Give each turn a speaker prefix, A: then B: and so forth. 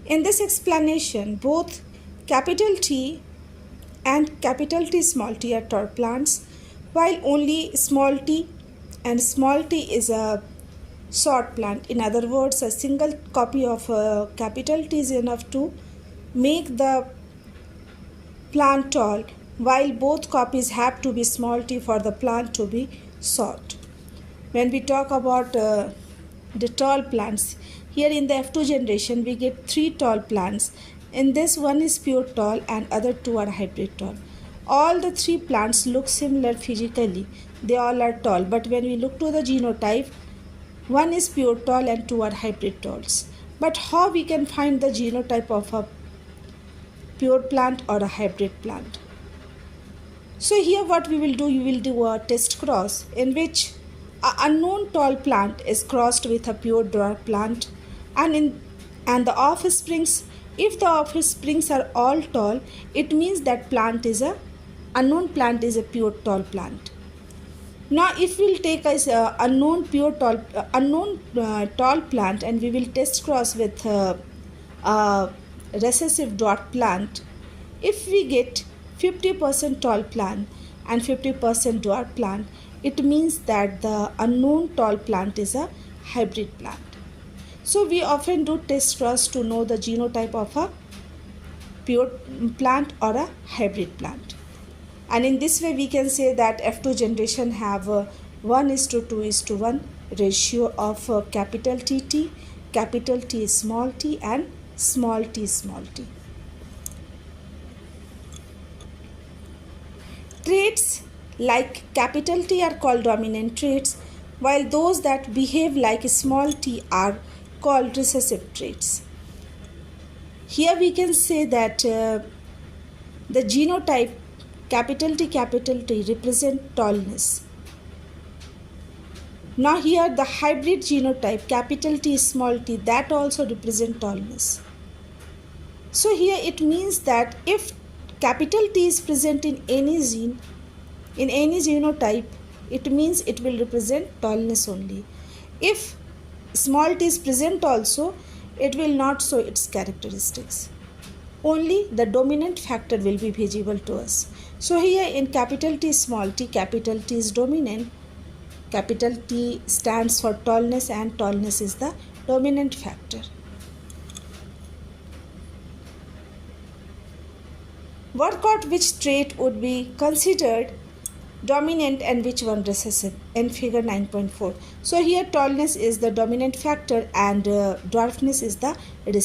A: In this explanation, both capital T and capital T small t are tall plants, while only small t and small t is a short plant. In other words, a single copy of capital T is enough to make the plant tall, while both copies have to be small t for the plant to be short. When we talk about the tall plants, here in the F2 generation we get 3 tall plants. In this, one is pure tall and other 2 are hybrid tall. All the 3 plants look similar physically, they all are tall, but when we look to the genotype, one is pure tall and 2 are hybrid talls. But how we can find the genotype of a pure plant or a hybrid plant? So here what we will do, you will do a test cross in which an unknown tall plant is crossed with a pure dwarf plant, and the offsprings, if the offsprings are all tall, it means that plant is a unknown plant is a pure tall plant. Now if we'll take as unknown tall plant and we will test cross with recessive dwarf plant, if we get 50% tall plant and 50% dwarf plant, it means that the unknown tall plant is a hybrid plant. So we often do test cross to know the genotype of a pure plant or a hybrid plant. And in this way we can say that F2 generation have a 1:2:1 ratio of capital TT, capital T small t and small t small t. Traits like capital T are called dominant traits, while those that behave like small t are called recessive traits. Here we can say that the genotype capital T represent tallness. Now here the hybrid genotype capital T small t, that also represent tallness. So here it means that if capital T is present in any gene, in any genotype, it means it will represent tallness only. If small t is present also, it will not show its characteristics. Only the dominant factor will be visible to us. So here in capital T small t, capital T is dominant, capital T stands for tallness and tallness is the dominant factor. Work out which trait would be considered dominant and which one recessive in figure 9.4. So here tallness is the dominant factor and dwarfness is the recessive.